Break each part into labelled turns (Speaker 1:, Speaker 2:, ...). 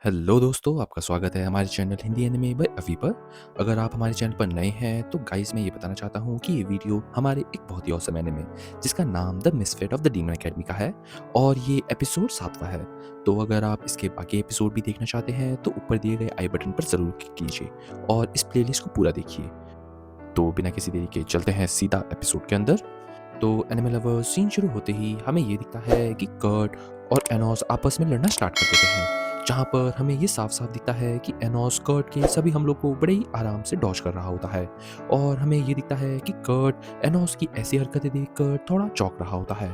Speaker 1: Hello दोस्तों, आपका स्वागत है हमारे चैनल हिंदी एनिमे बाय अवी पर। अगर आप हमारे चैनल पर नए हैं तो गाइस मैं ये बताना चाहता हूँ कि ये वीडियो हमारे एक बहुत ही ऑसम एनिमे जिसका नाम the misfit of the demon academy का है और ये एपिसोड 7वां है। तो अगर आप इसके बाकी एपिसोड भी देखना चाहते हैं तो ऊपर दिए गए आई बटन पर ज़रूर क्लिक कीजिए और इस प्लेलिस्ट को पूरा देखिए। तो बिना किसी देरी के चलते हैं सीधा एपिसोड के अंदर। तो एनिमे लवर सीन शुरू होते ही हमें ये दिखता है कि कर्ट और एनोस आपस में लड़ना स्टार्ट कर देते हैं, जहाँ पर हमें ये साफ-साफ दिखता है कि एनोस कर्ट के सभी हमलों को बड़े ही आराम से डॉज कर रहा होता है और हमें ये दिखता है कि कर्ट एनोस की ऐसी हरकतें देखकर थोड़ा चौंक रहा होता है।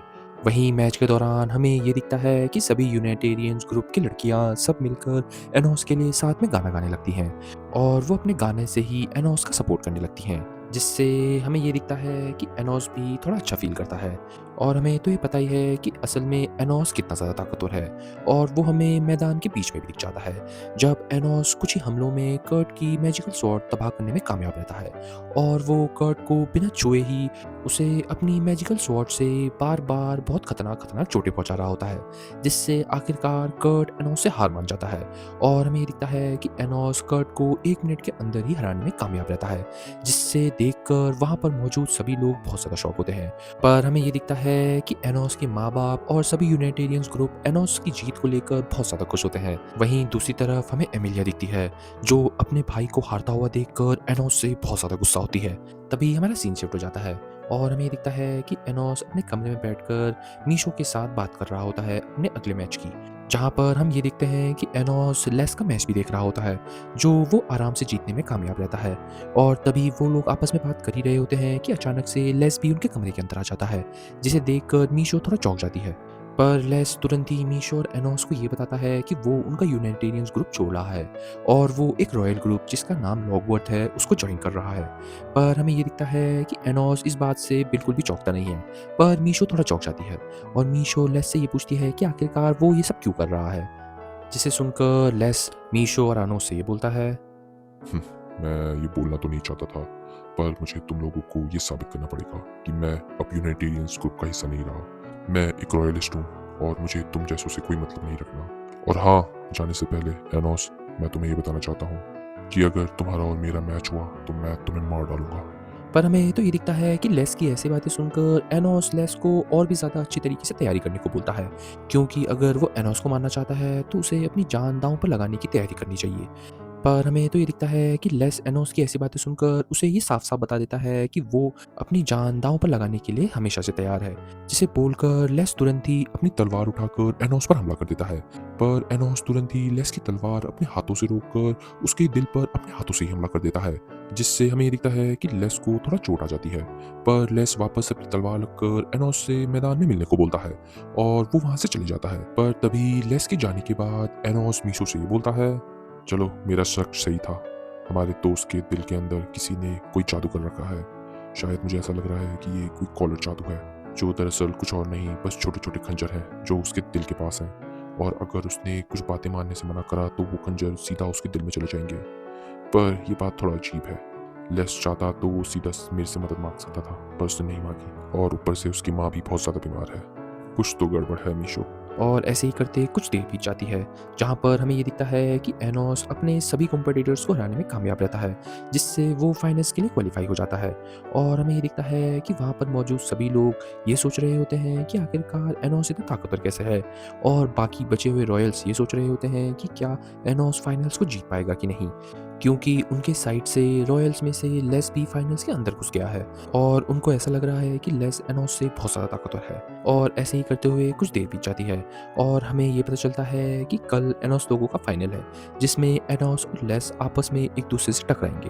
Speaker 1: वहीं मैच के दौरान हमें ये दिखता है कि सभी यूनाइटेरियंस ग्रुप की लड़कियां सब मिलकर एनोस के लिए साथ में गाना गाने लगती हैं और वो अपने गाने से ही एनोस का सपोर्ट करने लगती हैं, जिससे हमें ये दिखता है कि एनोस भी थोड़ा अच्छा फ़ील करता है। और हमें तो ये पता ही है कि असल में एनोस कितना ज़्यादा ताकतवर है और वो हमें मैदान के बीच में भी दिख जाता है, जब एनोस कुछ ही हमलों में कर्ट की मैजिकल स्वॉर्ड तबाह करने में कामयाब रहता है और वो कर्ट को बिना छुए ही उसे अपनी मैजिकल स्वॉर्ड से बार-बार बहुत खतरनाक-खतरनाक चोटें पहुँचा रहा होता है, जिससे आखिरकार कर्ट एनोस से हार मान जाता है और हमें ये दिखता है कि एनोस कर्ट को 1 मिनट के अंदर ही हराने में कामयाब रहता है, जिससे देखकर वहाँ पर मौजूद सभी लोग बहुत ज़्यादा शॉक होते हैं। पर हमें ये दिखता है कि एनोस के माँ-बाप और सभी यूनाइटेरियंस ग्रुप एनोस की जीत को लेकर बहुत ज़्यादा खुश होते हैं। वहीं दूसरी तरफ हमें एमिलिया दिखती है, जो अपने भाई को हारता हुआ देखकर एनोस से बहुत ज़्यादा गुस्सा होती है। तभी हमारा सीन शिफ्ट हो जाता है और हमें ये दिखता है कि एनोस अपने कमरे में बैठकर मीशो के साथ बात कर रहा होता है अपने अगले मैच की, जहाँ पर हम ये देखते हैं कि एनोस लेस का मैच भी देख रहा होता है, जो वो आराम से जीतने में कामयाब रहता है। और तभी वो लोग आपस में बात कर ही रहे होते हैं कि अचानक से लेस भी उनके कमरे के अंदर आ जाता है, जिसे देखकर मीशो थोड़ा चौंक जाती है। पर लेस तुरंत ही मीशो और एनोस को ये बताता है कि वो उनका यूनाइटेरियंस ग्रुप छोड़ रहा है और वो एक रॉयल ग्रुप जिसका नाम लॉगवर्थ है उसको ज्वाइन कर रहा है। पर हमें ये दिखता है कि एनोस इस बात से बिल्कुल भी चौंकता नहीं है, पर मीशो थोड़ा चौंक जाती है और मीशो लेस से ये पूछती है कि आखिरकार वो ये सब क्यों कर रहा है, जिसे सुनकर लेस मीशो और एनोस से ये बोलता है।
Speaker 2: हम्म, मैं ये बोलना तो नहीं चाहता था, पर मुझे तुम लोगों को ये साबित करना पड़ेगा कि मैं अब यूनाइटेरियंस ग्रुप का हिस्सा नहीं रहा। मैं एक रॉयलिस्ट हूँ और मुझे तुम जैसों से कोई मतलब नहीं रखना। और हाँ, जाने से पहले एनोस, मैं तुम्हें ये बताना चाहता हूँ कि अगर तुम्हारा और मेरा मैच हुआ तो मैं तुम्हें मार डालूंगा।
Speaker 1: पर हमें तो ये दिखता है कि लेस की ऐसी बातें सुनकर एनोस लेस को और भी ज़्यादा अच्छी तरीके से तैयारी करने को बोलता है, क्योंकि अगर वो एनोस को मारना चाहता है तो उसे अपनी जान दांव पर लगाने की तैयारी करनी चाहिए। पर हमें तो ये दिखता है कि लेस एनोस की ऐसी बातें सुनकर उसे ये साफ-साफ बता देता है कि वो अपनी जान दाँव पर लगाने के लिए हमेशा से तैयार है। जिसे बोलकर लेस तुरंत ही
Speaker 2: अपनी तलवार उठाकर एनोस पर हमला कर देता है, पर एनोस तुरंत ही लेस की तलवार अपने हाथों से रोककर उसके दिल पर अपने हाथों से ही हमला कर देता है, जिससे हमें ये दिखता है कि लेस को थोड़ा चोट आ जाती है। पर लेस वापस अपनी तलवार लगकर एनोस से मैदान में मिलने को बोलता है और वो वहां से चले जाता है। पर तभी लेस के जाने के बाद एनोस मीशो से ये बोलता है, चलो, मेरा शक सही था। हमारे दोस्त के दिल के अंदर किसी ने कोई जादू कर रखा है। शायद मुझे ऐसा लग रहा है कि ये कोई कॉलर जादू है, जो दरअसल कुछ और नहीं, बस छोटे छोटे खंजर हैं जो उसके दिल के पास हैं। और अगर उसने कुछ बातें मानने से मना करा तो वो खंजर सीधा उसके दिल में चले जाएंगे। पर ये बात थोड़ा अजीब है। लेस चाहता तो वो सीधा मेरे से मदद मांग सकता था, पर उसने नहीं मांगी। और ऊपर से उसकी माँ भी बहुत ज़्यादा बीमार है। कुछ तो गड़बड़ है मीशो।
Speaker 1: और ऐसे ही करते कुछ देर बीत जाती है, जहाँ पर हमें ये दिखता है कि एनोस अपने सभी कॉम्पिटिटर्स को हराने में कामयाब रहता है, जिससे वो फाइनल्स के लिए क्वालीफाई हो जाता है। और हमें ये दिखता है कि वहाँ पर मौजूद सभी लोग ये सोच रहे होते हैं कि आखिरकार एनोस इतना ताकतवर कैसे है, और बाकी बचे हुए रॉयल्स ये सोच रहे होते हैं कि क्या एनोस फाइनल्स को जीत पाएगा कि नहीं, क्योंकि उनके साइड से रॉयल्स में से लेस भी फाइनल्स के अंदर घुस गया है और उनको ऐसा लग रहा है कि लेस एनोस से बहुत ज़्यादा ताकतवर है। और ऐसे ही करते हुए कुछ देर बीत जाती है और हमें ये पता चलता है कि कल एनोस लोगों का फाइनल है, जिसमें एनोस और लेस आपस में एक दूसरे से टकराएंगे।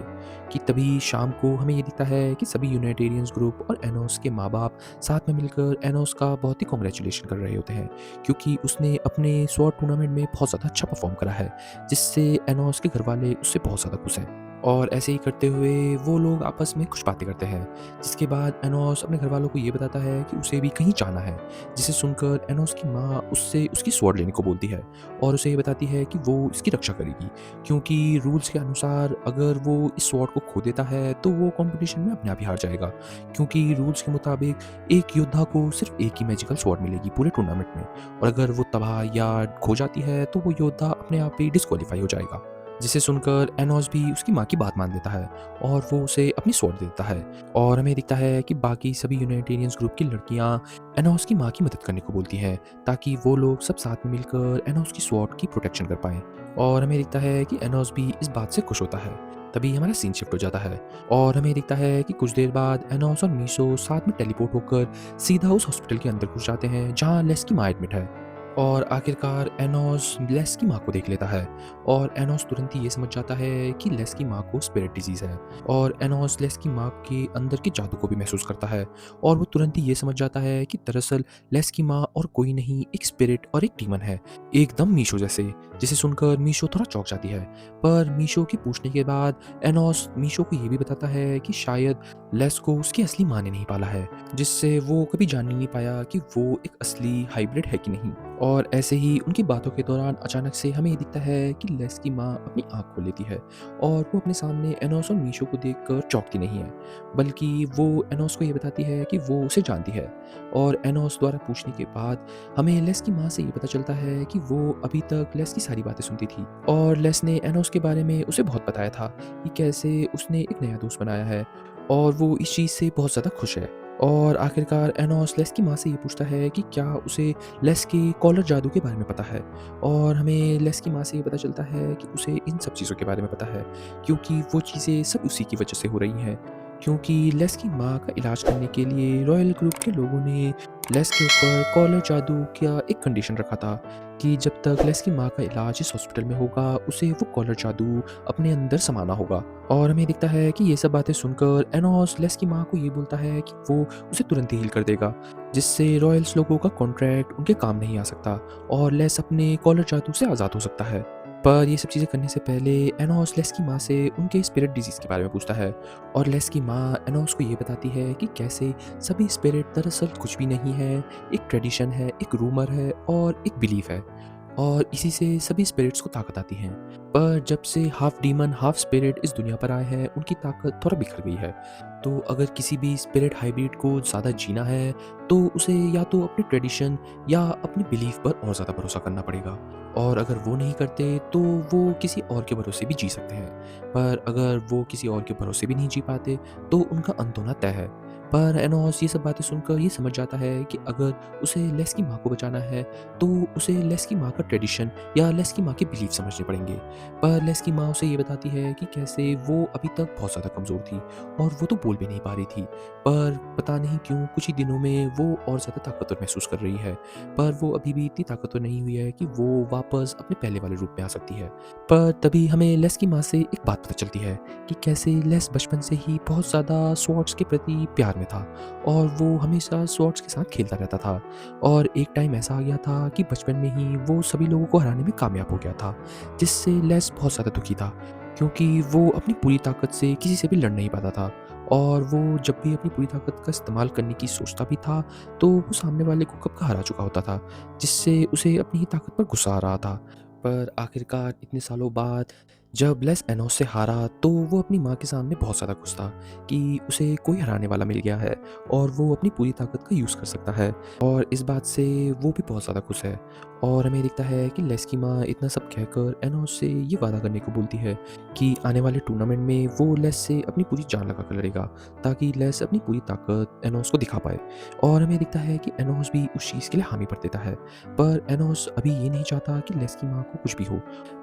Speaker 1: कि तभी शाम को हमें ये दिखता है कि सभी यूनाइटेरियंस ग्रुप और एनोस के माँ बाप साथ में मिलकर एनोस का बहुत ही कॉन्ग्रेचुलेशन कर रहे होते हैं, क्योंकि उसने अपने स्वॉर्ड टूर्नामेंट में बहुत ज़्यादा अच्छा परफॉर्म करा है, जिससे एनोस के घर वाले उससे बहुत ज़्यादा खुश हैं। और ऐसे ही करते हुए वो लोग आपस में कुछ बातें करते हैं, जिसके बाद एनोस अपने घरवालों को ये बताता है कि उसे भी कहीं जाना है, जिसे सुनकर एनोस की माँ उससे उसकी स्वॉर्ड लेने को बोलती है और उसे ये बताती है कि वो इसकी रक्षा करेगी, क्योंकि रूल्स के अनुसार अगर वो इस स्वॉर्ड को खो देता है तो वो कॉम्पिटिशन में अपने आप ही हार जाएगा, क्योंकि रूल्स के मुताबिक एक योद्धा को सिर्फ एक ही मैजिकल स्वॉर्ड मिलेगी पूरे टूर्नामेंट में, और अगर वो तबाह या खो जाती है तो वो योद्धा अपने आप ही डिस्क्वालीफाई हो जाएगा। जिसे सुनकर एनोस भी उसकी माँ की बात मान लेता है और वो उसे अपनी स्वॉर्ड दे देता है, और हमें दिखता है कि बाकी सभी यूनाइटेरियंस ग्रुप की लड़कियां एनोस की माँ की मदद करने को बोलती हैं ताकि वो लोग सब साथ में मिलकर एनोस की स्वॉर्ड की प्रोटेक्शन कर पाएं, और हमें दिखता है कि एनोस भी इस बात से खुश होता है। तभी हमारा सीन शिफ्ट हो जाता है और हमें दिखता है कि कुछ देर बाद एनोस और मीशो साथ में टेलीपोर्ट होकर सीधा उस हॉस्पिटल के अंदर घुस जाते हैं जहाँ लेस की माँ एडमिट है, और आखिरकार एनोस लेस की माँ को देख लेता है और एनोस तुरंत ही ये समझ जाता है कि लेस की माँ को स्पिरिट डिजीज है, और एनोस लेस की माँ के अंदर के जादू को भी महसूस करता है और वो तुरंत ही ये समझ जाता है कि दरअसल लेस की माँ और कोई नहीं एक स्पिरिट और एक डीमन है, एकदम मीशो जैसे, जिसे सुनकर मीशो थोड़ा चौंक जाती है। पर मीशो के पूछने के बाद एनोस मीशो को ये भी बताता है कि शायद लेस को उसकी असली माँ ने नहीं पाला है, जिससे वो कभी जान ही नहीं पाया कि वो एक असली हाइब्रिड है कि नहीं। और ऐसे ही उनकी बातों के दौरान अचानक से हमें ये दिखता है कि लेस की माँ अपनी आँख खोल लेती है और वो अपने सामने एनोस और मीशो को देखकर चौंकती नहीं है, बल्कि वो एनोस को ये बताती है कि वो उसे जानती है, और एनोस द्वारा पूछने के बाद हमें लेस की माँ से ये पता चलता है कि वो अभी तक लेस की सारी बातें सुनती थी और लेस ने एनोस के बारे में उसे बहुत बताया था कि कैसे उसने एक नया दोस्त बनाया है, और वो इस चीज़ से बहुत ज़्यादा खुश है। और आखिरकार एनोस लेस की माँ से ये पूछता है कि क्या उसे लेस के कॉलर जादू के बारे में पता है, और हमें लेस की माँ से ये पता चलता है कि उसे इन सब चीज़ों के बारे में पता है, क्योंकि वो चीज़ें सब उसी की वजह से हो रही हैं। क्योंकि लेस की माँ का इलाज करने के लिए रॉयल ग्रुप के लोगों ने लेस के ऊपर कॉलर जादू का एक कंडीशन रखा था कि जब तक लेस की माँ का इलाज इस हॉस्पिटल में होगा उसे वो कॉलर जादू अपने अंदर समाना होगा, और हमें दिखता है कि ये सब बातें सुनकर एनोस लेस की माँ को ये बोलता है कि वो उसे तुरंत ही हील कर देगा, जिससे रॉयल्स लोगों का कॉन्ट्रैक्ट उनके काम नहीं आ सकता और लेस अपने कॉलर जादू से आज़ाद हो सकता है। पर ये सब चीज़ें करने से पहले एनोस लेस की माँ से उनके स्पिरिट डिजीज़ के बारे में पूछता है, और लेस की माँ एनोस को ये बताती है कि कैसे सभी स्पिरिट दरअसल कुछ भी नहीं है, एक ट्रेडिशन है, एक रूमर है और एक बिलीफ है, और इसी से सभी स्पिरिट्स को ताकत आती है। पर जब से हाफ डीमन हाफ स्पिरिट इस दुनिया पर आए हैं उनकी ताकत थोड़ा बिखर गई है, तो अगर किसी भी स्पिरिट हाइब्रिड को ज़्यादा जीना है तो उसे या तो अपने ट्रेडिशन या अपने बिलीफ पर और ज़्यादा भरोसा करना पड़ेगा, और अगर वो नहीं करते तो वो किसी और के भरोसे भी जी सकते हैं, पर अगर वो किसी और के भरोसे भी नहीं जी पाते तो उनका अंत होना तय है। पर एनोस ये सब बातें सुनकर ये समझ जाता है कि अगर उसे लेस की माँ को बचाना है तो उसे लेस की माँ का ट्रेडिशन या लेस की माँ के बिलीफ समझने पड़ेंगे। पर लेस की माँ उसे ये बताती है कि कैसे वो अभी तक बहुत ज़्यादा कमज़ोर थी और वो तो बोल भी नहीं पा रही थी, पर पता नहीं क्यों कुछ ही दिनों में वो और ज़्यादा ताकतवर महसूस कर रही है, पर वो अभी भी इतनी ताकतवर नहीं हुई है कि वो वापस अपने पहले वाले रूप में आ सकती है। पर तभी हमें लेस की माँ से एक बात पता चलती है कि कैसे लेस बचपन से ही बहुत ज़्यादा स्वॉर्ड्स के प्रति प्यार में था और वो हमेशा स्वॉर्ड्स के साथ खेलता रहता था, और एक टाइम ऐसा आ गया था कि बचपन में ही वो सभी लोगों को हराने में कामयाब हो गया था, जिससे लेस बहुत ज़्यादा दुखी था, क्योंकि वो अपनी पूरी ताकत से किसी से भी लड़ नहीं पाता था, और वो जब भी अपनी पूरी ताकत का इस्तेमाल करने की सोचता भी था तो वो सामने वाले को कब का हरा चुका होता था, जिससे उसे अपनी ही ताकत पर गुस्सा आ रहा था। पर आखिरकार इतने सालों बाद जब लेस एनोस से हारा तो वो अपनी माँ के सामने बहुत ज़्यादा खुश था कि उसे कोई हराने वाला मिल गया है और वो अपनी पूरी ताकत का यूज़ कर सकता है, और इस बात से वो भी बहुत ज़्यादा खुश है। और हमें दिखता है कि लेस की माँ इतना सब कहकर एनोस से ये वादा करने को बोलती है कि आने वाले टूर्नामेंट में वो लेस से अपनी पूरी जान लगा कर लड़ेगा ताकि लेस अपनी पूरी ताकत एनोस को दिखा पाए, और हमें दिखता है कि एनोस भी उस चीज़ के लिए हामी भर देता है। पर एनोस अभी ये नहीं चाहता कि लेस की माँ को कुछ भी हो,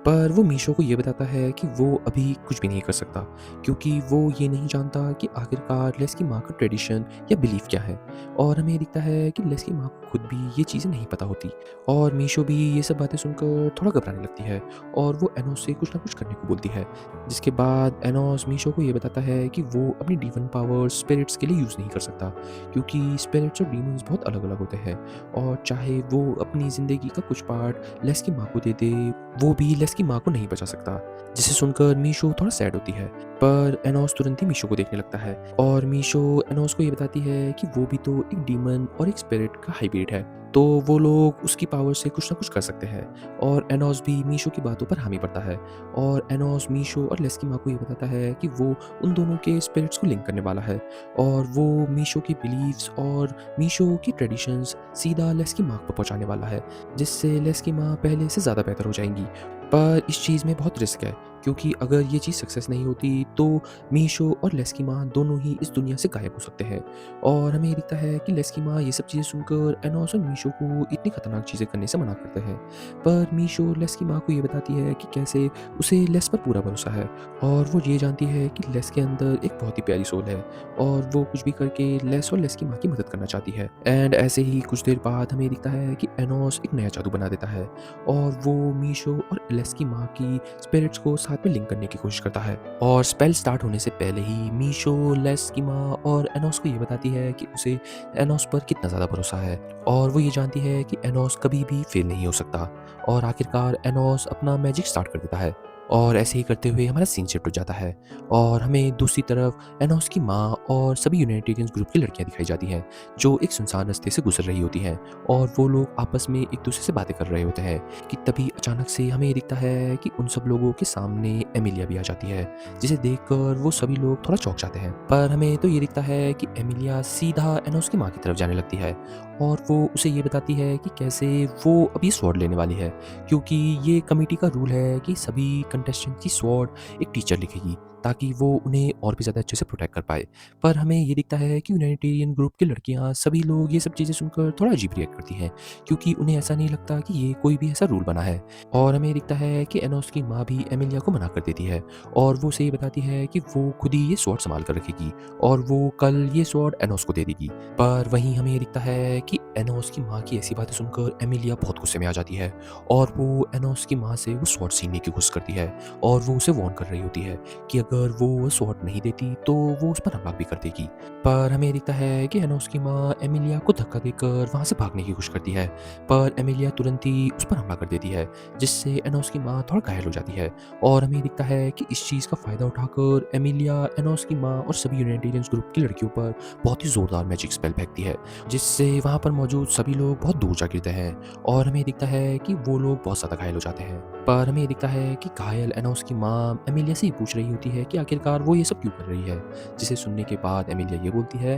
Speaker 1: पर वो मीशो को ये बताता है कि वो अभी कुछ भी नहीं कर सकता, क्योंकि वो ये नहीं जानता कि आखिरकार लेस की माँ का ट्रेडिशन या बिलीफ क्या है, और हमें दिखता है कि लेस की माँ को खुद भी ये चीज़ें नहीं पता होती, और मीशो भी ये सब बातें सुनकर थोड़ा घबराने लगती है और वो एनोस से कुछ ना कुछ करने को बोलती है, जिसके बाद एनोस मीशो को ये बताता है कि वो अपनी डीमन पावर स्पिरिट्स के लिए यूज़ नहीं कर सकता, क्योंकि स्पिरिट्स और डीमंस बहुत अलग अलग होते हैं, और चाहे वो अपनी ज़िंदगी का कुछ पार्ट लेस की माँ को दे दे वो भी लेस की माँ को नहीं बचा सकता, जिसे सुनकर मीशो थोड़ा सैड होती है। पर एनोस तुरंत ही मीशो को देखने लगता है और मीशो एनोस को ये बताती है कि वो भी तो एक डीमन और एक स्पिरिट का हाइब्रिड है, तो वो लोग उसकी पावर से कुछ ना कुछ कर सकते हैं। और एनोस भी मीशो की बातों पर हामी पड़ता है और एनोस मीशो और लेस की माँ को ये बताता है कि वो उन दोनों के स्पिरिट्स को लिंक करने वाला है और वो मीशो की बिलीव्स और मीशो की ट्रेडिशंस सीधा लेस की माँ पर पहुँचाने वाला है, जिससे लेस की माँ पहले से ज़्यादा बेहतर हो जाएंगी। पर इस चीज़ में बहुत रिस्क है, क्योंकि अगर ये चीज़ सक्सेस नहीं होती तो मीशो और लेस की माँ दोनों ही इस दुनिया से गायब हो सकते हैं। और हमें ये दिखता है कि लेस की माँ ये सब चीज़ें सुनकर एनोस और मीशो को इतनी खतरनाक चीज़ें करने से मना करते हैं। पर मीशो लेस की माँ को ये बताती है कि कैसे उसे लेस पर पूरा भरोसा है और वो ये जानती है कि लेस के अंदर एक बहुत ही प्यारी सोल है और वो कुछ भी करके लेस और लेस की माँ की मदद करना चाहती है। एंड ऐसे ही कुछ देर बाद हमें दिखता है कि एनोस एक नया जादू बना देता है और वो मीशो और लेस की माँ की स्पिरिट्स को साथ में लिंक करने की कोशिश करता है। और स्पेल स्टार्ट होने से पहले ही मीशो लेस की माँ और एनोस को ये बताती है कि उसे एनोस पर कितना ज़्यादा भरोसा है और वो ये जानती है कि एनोस कभी भी फेल नहीं हो सकता। और आखिरकार एनोस अपना मैजिक स्टार्ट कर देता है और ऐसे ही करते हुए हमारा सीन शिफ्ट हो जाता है और हमें दूसरी तरफ एनोस की माँ और सभी यूनिटेरियंस ग्रुप की लड़कियां दिखाई जाती हैं जो एक सुनसान रास्ते से गुजर रही होती हैं और वो लोग आपस में एक दूसरे से बातें कर रहे होते हैं कि तभी अचानक से हमें ये दिखता है कि उन सब लोगों के सामने एमिलिया भी आ जाती है, जिसे देखकर वो सभी लोग थोड़ा चौंक जाते हैं। पर हमें तो ये दिखता है कि एमिलिया सीधा एनोस की माँ की तरफ जाने लगती है और वो उसे ये बताती है कि कैसे वो अभी स्वॉर्ड लेने वाली है, क्योंकि ये कमेटी का रूल है कि सभी कंटेस्टेंट की स्वॉर्ड एक टीचर लिखेगी ताकि वो उन्हें और भी ज़्यादा अच्छे से प्रोटेक्ट कर पाए। पर हमें ये दिखता है कि यूनिटेरियन ग्रुप की लड़कियां सभी लोग ये सब चीज़ें सुनकर थोड़ा अजीब रिएक्ट करती हैं, क्योंकि उन्हें ऐसा नहीं लगता कि ये कोई भी ऐसा रूल बना है। और हमें दिखता है कि एनोस की माँ भी एमिलिया को मना कर देती है और वो उसे ये बताती है कि वो खुद ही ये स्वॉर्ड संभाल कर रखेगी और वो कल ये स्वॉर्ड एनोस को दे देगी। पर वहीं हमें ये दिखता है कि एनोस की माँ की ऐसी बातें सुनकर एमिलिया बहुत गुस्से में आ जाती है और वो एनोस की माँ से वो स्वॉर्ड छीनने की कोशिश करती है और वो उसे वार्न कर रही होती है कि अगर वो स्वॉर्ड नहीं देती तो वो उस पर हमला भी कर देगी। पर हमें दिखता है कि एनोस की माँ एमिलिया को धक्का देकर वहाँ से भागने की कोशिश करती है, पर एमिलिया तुरंत ही उस पर हमला कर देती है, जिससे एनोस की माँ थोड़ा घायल हो जाती है। और हमें दिखता है कि इस चीज़ का फ़ायदा उठाकर एमिलिया एनोस की माँ और सभी यूनिटेरियंस ग्रुप की लड़कियों पर बहुत ही ज़ोरदार मैजिक स्पेल फेंकती है, जिससे वहाँ पर मौजूद सभी लोग बहुत दूर जा गिरते हैं और हमें दिखता है कि वो लोग बहुत ज़्यादा घायल हो जाते हैं। पर हमें दिखता है कि घायल एनोस की माँ एमिलिया से ही पूछ रही होती है कि आखिरकार वो ये सब क्यों कर रही है, जिसे सुनने के बाद एमिलिया ये बोलती है,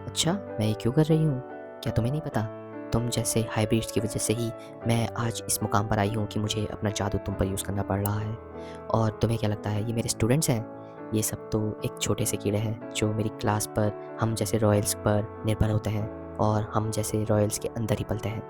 Speaker 3: अच्छा, मैं ये क्यों कर रही हूँ? क्या तुम्हें नहीं पता? तुम जैसे हाइब्रिड्स की वजह से ही मैं आज इस मुकाम पर आई हूँ कि मुझे अपना जादू तुम पर यूज़ करना पड़ रहा है। और तुम्हें क्या लगता है ये मेरे स्टूडेंट्स हैं? ये सब तो एक छोटे से कीड़े हैं जो मेरी क्लास पर हम जैसे रॉयल्स पर निर्भर होते हैं और हम जैसे रॉयल्स के अंदर ही पलते हैं।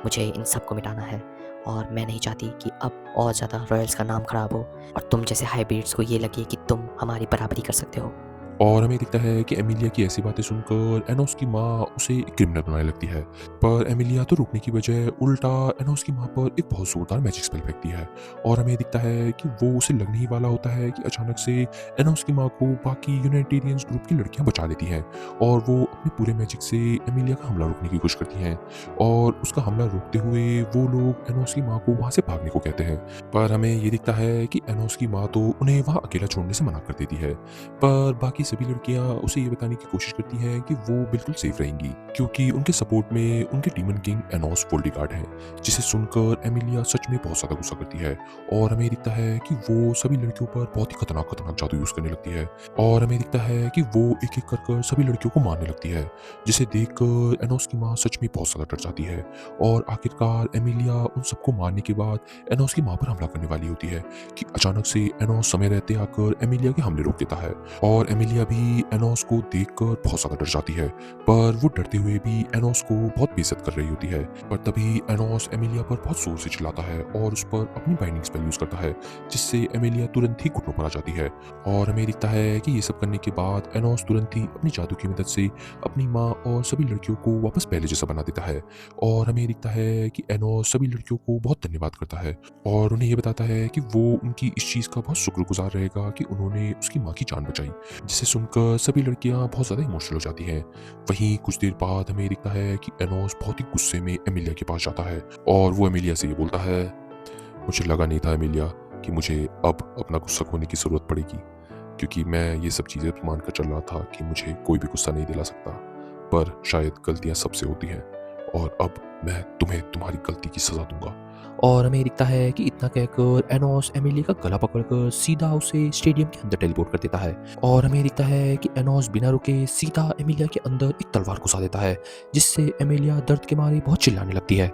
Speaker 3: मुझे इन सब को मिटाना है और मैं नहीं चाहती कि अब और ज़्यादा रॉयल्स का नाम ख़राब हो और तुम जैसे हाइब्रिड्स को ये लगे कि तुम हमारी बराबरी कर सकते हो।
Speaker 2: और हमें दिखता है कि एमिलिया की ऐसी बातें सुनकर एनोस की माँ उसे एक क्रिमिनल बनाने लगती है। पर एमिलिया तो रुकने की बजाय उल्टा एनोस की माँ पर एक बहुत जोरदार मैजिक स्पेल फेंकती है और हमें दिखता है कि वो उसे लगने ही वाला होता है कि अचानक से एनोस की माँ को बाकी यूनिटेरियंस ग्रुप की लड़कियां बचा लेती हैं और वो अपने पूरे मैजिक से एमिलिया का हमला रोकने की कोशिश करती हैं और उसका हमला रोकते हुए वो लोग एनोस की माँ को वहाँ से भागने को कहते हैं। पर हमें ये दिखता है कि एनोस की माँ तो उन्हें वहाँ अकेला छोड़ने से मना कर देती है, पर बाकी सभी लड़कियां उसे ये बताने की कोशिश करती हैं कि वो बिल्कुल सेफ रहेंगी क्योंकि उनके सपोर्ट में उनके डीमन किंग एनोस वोल्डिगार्ड है, जिसे सुनकर एमिलिया सच में बहुत ज़्यादा गुस्सा करती है और हमें दिखता है कि वो सभी लड़कियों पर बहुत ही खतरनाक खतरनाक जादू यूज़ करने लगती है और हमें दिखता है कि वो एक एक कर कर सभी लड़कियों को मारने लगती है, जिसे देखकर एनोस की माँ सच में बहुत ज़्यादा डर जाती है और आखिरकार एमिलिया उन सबको मारने के बाद एनोस की माँ पर हमला करने वाली होती है कि अचानक से एनोस समय रहते आकर एमिलिया के हमले रोक देता है और एमिलिया भी एनोस को देखकर बहुत ज़्यादा डर जाती है, पर वो डरते हुए भी एनोस को बहुत बेइज्जत कर रही होती है। पर तभी एनोस एमिलिया पर बहुत जोर से चिल्लाता है और उस पर अपनी बाइंडिंग स्पेल यूज़ करता है, जिससे एमिलिया तुरंत ही घुटनों पर आ जाती है और हमें दिखता है कि ये सब करने के बाद एनोस तुरंत ही अपनी जादू की मदद से अपनी माँ और सभी लड़कियों को वापस पहले जैसा बना देता है और हमें दिखता है कि एनोस सभी लड़कियों को बहुत धन्यवाद करता है और उन्हें ये बताता है कि वो उनकी इस चीज़ का बहुत शुक्रगुजार रहेगा कि उन्होंने उसकी माँ की जान बचाई, जिसे सुनकर सभी लड़कियां बहुत ज़्यादा इमोशनल हो जाती हैं। वहीं कुछ देर बाद हमें दिखता है कि एनोस बहुत ही गुस्से में एमिलिया के पास जाता है और वो एमिलिया से ये बोलता है, मुझे लगा नहीं था एमिलिया कि मुझे अब अपना गुस्सा खोने की ज़रूरत पड़ेगी, क्योंकि मैं ये सब चीज़ें मान कर चल रहा था कि मुझे कोई भी गुस्सा नहीं दिला सकता, पर शायद गलतियाँ सबसे होती हैं और अब मैं तुम्हें तुम्हारी गलती की सज़ा दूँगा।
Speaker 1: और हमें दिखता है कि इतना कहकर एनोस एमिली का गला पकड़कर सीधा उसे स्टेडियम के अंदर टेलीपोर्ट कर देता है। और हमें दिखता है कि एनोस बिना रुके सीधा एमिलिया के अंदर एक तलवार घुसा देता है, जिससे एमिलिया दर्द के मारे बहुत चिल्लाने लगती है।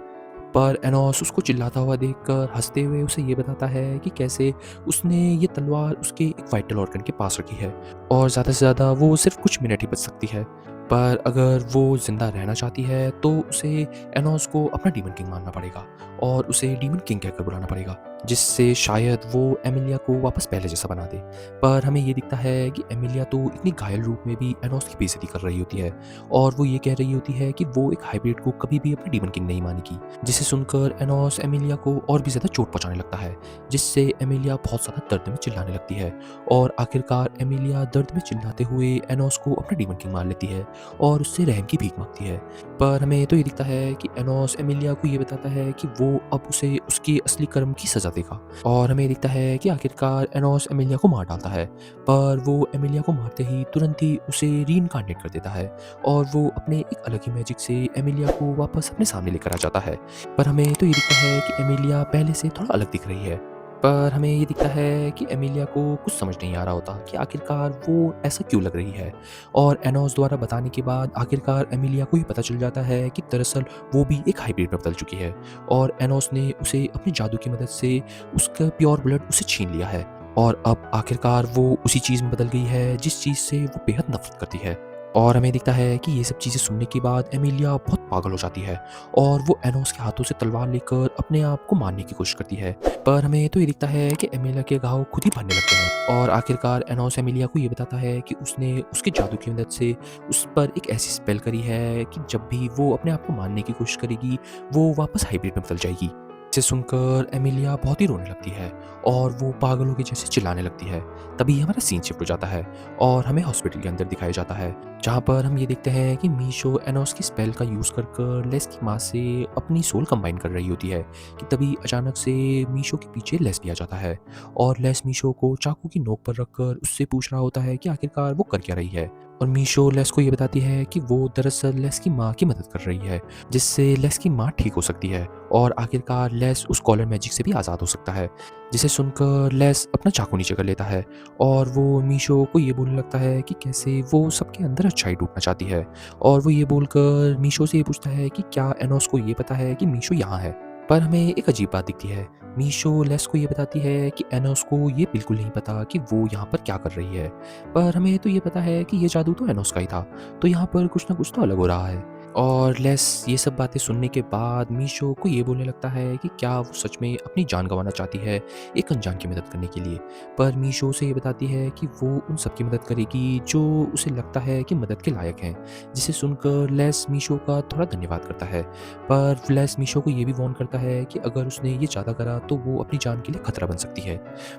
Speaker 1: पर एनोस उसको चिल्लाता हुआ देखकर हंसते हुए उसे ये बताता है कि कैसे उसने ये तलवार उसके एक वाइटल ऑर्गन के पास रखी है और ज़्यादा से ज़्यादा वो सिर्फ कुछ मिनट ही बच सकती है। पर अगर वो ज़िंदा रहना चाहती है तो उसे एनोस को अपना डीमन किंग मानना पड़ेगा और उसे डीमन किंग कहकर बुलाना पड़ेगा, जिससे शायद वो एमिलिया को वापस पहले जैसा बना दे। पर हमें ये दिखता है कि एमिलिया तो इतनी घायल रूप में भी एनोस की बेइज्जती कर रही होती है और वो ये कह रही होती है कि वो एक हाइब्रिड को कभी भी अपना डीमन किंग नहीं मानेगी, जिसे सुनकर एनोस एमिलिया को और भी ज़्यादा चोट पहुंचाने लगता है, जिससे एमिलिया बहुत ज़्यादा दर्द में चिल्लाने लगती है। और आखिरकार एमिलिया दर्द में चिल्लाते हुए एनोस को अपना डीमन किंग मान लेती है और उससे रहम की भीख मांगती है। पर हमें तो ये दिखता है कि एनोस एमिलिया को ये बताता है कि वो अब उसे उसके असली कर्म की सज़ा देगा। और हमें दिखता है कि आखिरकार एनोस एमिलिया को मार डालता है, पर वो एमिलिया को मारते ही तुरंत ही उसे रीइनकार्नेट कर देता है और वो अपने एक अलग ही मैजिक से एमिलिया को वापस अपने सामने लेकर आ जाता है। पर हमें तो ये दिखता है कि एमिलिया पहले से थोड़ा अलग दिख रही है। पर हमें ये दिखता है कि एमिलिया को कुछ समझ नहीं आ रहा होता कि आखिरकार वो ऐसा क्यों लग रही है। और एनोस द्वारा बताने के बाद आखिरकार एमिलिया को ही पता चल जाता है कि दरअसल वो भी एक हाइब्रिड में बदल चुकी है और एनोस ने उसे अपनी जादू की मदद से उसका प्योर ब्लड उसे छीन लिया है और अब आखिरकार वो उसी चीज़ में बदल गई है जिस चीज़ से वो बेहद नफरत करती है। और हमें दिखता है कि ये सब चीज़ें सुनने के बाद एमिलिया बहुत पागल हो जाती है और वो एनोस के हाथों से तलवार लेकर अपने आप को मारने की कोशिश करती है। पर हमें तो ये दिखता है कि एमिलिया के घाव खुद ही भरने लगते हैं और आखिरकार एनोस एमिलिया को ये बताता है कि उसने उसके जादू की मदद से उस पर एक ऐसी स्पेल करी है कि जब भी वो अपने आप को मारने की कोशिश करेगी वो वापस हाइब्रिड में बदल जाएगी। इसे सुनकर एमिलिया बहुत ही रोने लगती है और वो पागलों के जैसे चिल्लाने लगती है। तभी हमारा सीन शिफ्ट हो जाता है और हमें हॉस्पिटल के अंदर दिखाया जाता है, जहाँ पर हम ये देखते हैं कि मीशो एनोस की स्पेल का यूज़ कर लेस की माँ से अपनी सोल कंबाइन कर रही होती है कि तभी अचानक से मीशो के पीछे लेस भी आ जाता है और लेस मीशो को चाकू की नोक पर रखकर उससे पूछ रहा होता है कि आखिरकार वो कर क्या रही है। और मीशो लेस को ये बताती है कि वो दरअसल लेस की माँ की मदद कर रही है, जिससे लेस की माँ ठीक हो सकती है और आखिरकार लेस उस कॉलर मैजिक से भी आज़ाद हो सकता है। जिसे सुनकर लेस अपना चाकू नीचे कर लेता है और वो मीशो को ये बोलने लगता है कि कैसे वो सबके अंदर अच्छाई ढूंढना चाहती है और वो ये बोलकर मीशो से ये पूछता है कि क्या एनोस को ये पता है कि मीशो यहाँ है। पर हमें एक अजीब बात दिखती है। मीशो लेस को ये बताती है कि एनोस को ये बिल्कुल नहीं पता कि वो यहाँ पर क्या कर रही है, पर हमें तो ये पता है कि ये जादू तो एनोस का ही था, तो यहाँ पर कुछ ना कुछ तो अलग हो रहा है। और लेस ये सब बातें सुनने के बाद मीशो को ये बोलने लगता है कि क्या वो सच में अपनी जान गंवाना चाहती है एक अनजान की मदद करने के लिए। पर मीशो से ये बताती है कि वो उन सब की मदद करेगी जो उसे लगता है कि मदद के लायक हैं, जिसे सुनकर लेस मीशो का थोड़ा धन्यवाद करता है। पर लेस मीशो को ये भी वार्न करता है कि अगर उसने ये ज़्यादा करा तो वो अपनी जान के लिए खतरा बन सकती है।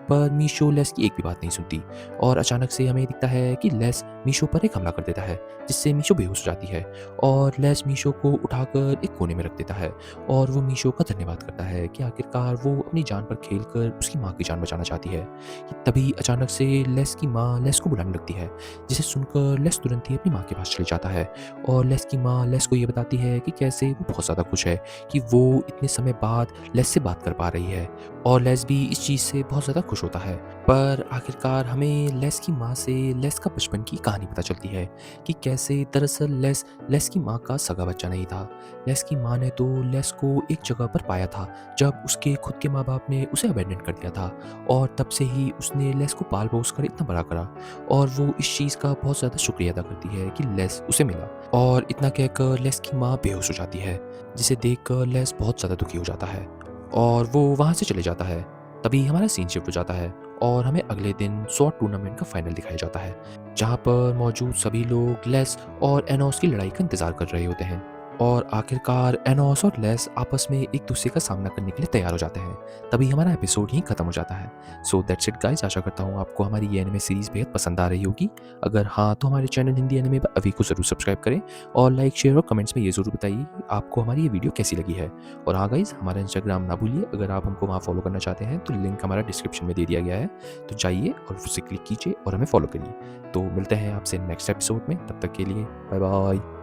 Speaker 1: पर मीशो लेस की एक भी बात नहीं सुनती और अचानक से हमें दिखता है कि लेस मीशो पर एक हमला कर देता है, जिससे मीशो बेहोश हो जाती है और लेस मीशो को उठाकर एक कोने में रख देता है और वो मीशो का धन्यवाद करता है कि आखिरकार वो अपनी जान पर खेलकर उसकी माँ की जान बचाना चाहती है। कि तभी अचानक से लेस की माँ लेस को बुलाने लगती है, जिसे सुनकर लेस तुरंत ही अपनी माँ के पास चले जाता है और लेस की माँ लेस को ये बताती है कि कैसे वो बहुत ज़्यादा खुश है कि वो इतने समय बाद लेस से बात कर पा रही है और लेस भी इस चीज़ से बहुत ज़्यादा खुश होता है। पर आखिरकार हमें लेस की माँ से लेस का बचपन की कहानी पता चलती है कि कैसे दरअसल लेस की माँ का सगा बच्चा नहीं था। लेस की माँ ने तो लेस को एक जगह पर पाया था जब उसके खुद के माँ बाप ने उसे अबैंडन कर दिया था और तब से ही उसने लेस को पाल पोस कर इतना बड़ा करा और वो इस चीज़ का बहुत ज़्यादा शुक्रिया अदा करती है कि लेस उसे मिला। और इतना कहकर लेस की माँ बेहोश हो जाती है, जिसे देखकर लेस बहुत ज़्यादा दुखी हो जाता है और वो वहाँ से चले जाता है। तभी हमारा सीन शिफ्ट हो जाता है और हमें अगले दिन स्वॉर्ड टूर्नामेंट का फाइनल दिखाया जाता है, जहाँ पर मौजूद सभी लोग लेस और एनोस की लड़ाई का इंतजार कर रहे होते हैं। और आखिरकार एनोस और लेस आपस में एक दूसरे का सामना करने के लिए तैयार हो जाते हैं। तभी हमारा एपिसोड ही खत्म हो जाता है। सो दैट्स इट गाइस, आशा करता हूँ आपको हमारी ये एनिमे सीरीज़ बेहद पसंद आ रही होगी। अगर हाँ, तो हमारे चैनल हिंदी एनिमे पर अभी को ज़रूर सब्सक्राइब करें और लाइक, शेयर और कमेंट्स में ये ज़रूर बताइए कि आपको हमारी ये वीडियो कैसी लगी है। और हाँ गाइस, हमारा इंस्टाग्राम ना भूलिए, अगर आप हमको वहाँ फॉलो करना चाहते हैं तो लिंक हमारा डिस्क्रिप्शन में दे दिया गया है। तो जाइए और उसे क्लिक कीजिए और हमें फॉलो करिए। तो मिलते हैं आपसे नेक्स्ट एपिसोड में, तब तक के लिए बाय बाय।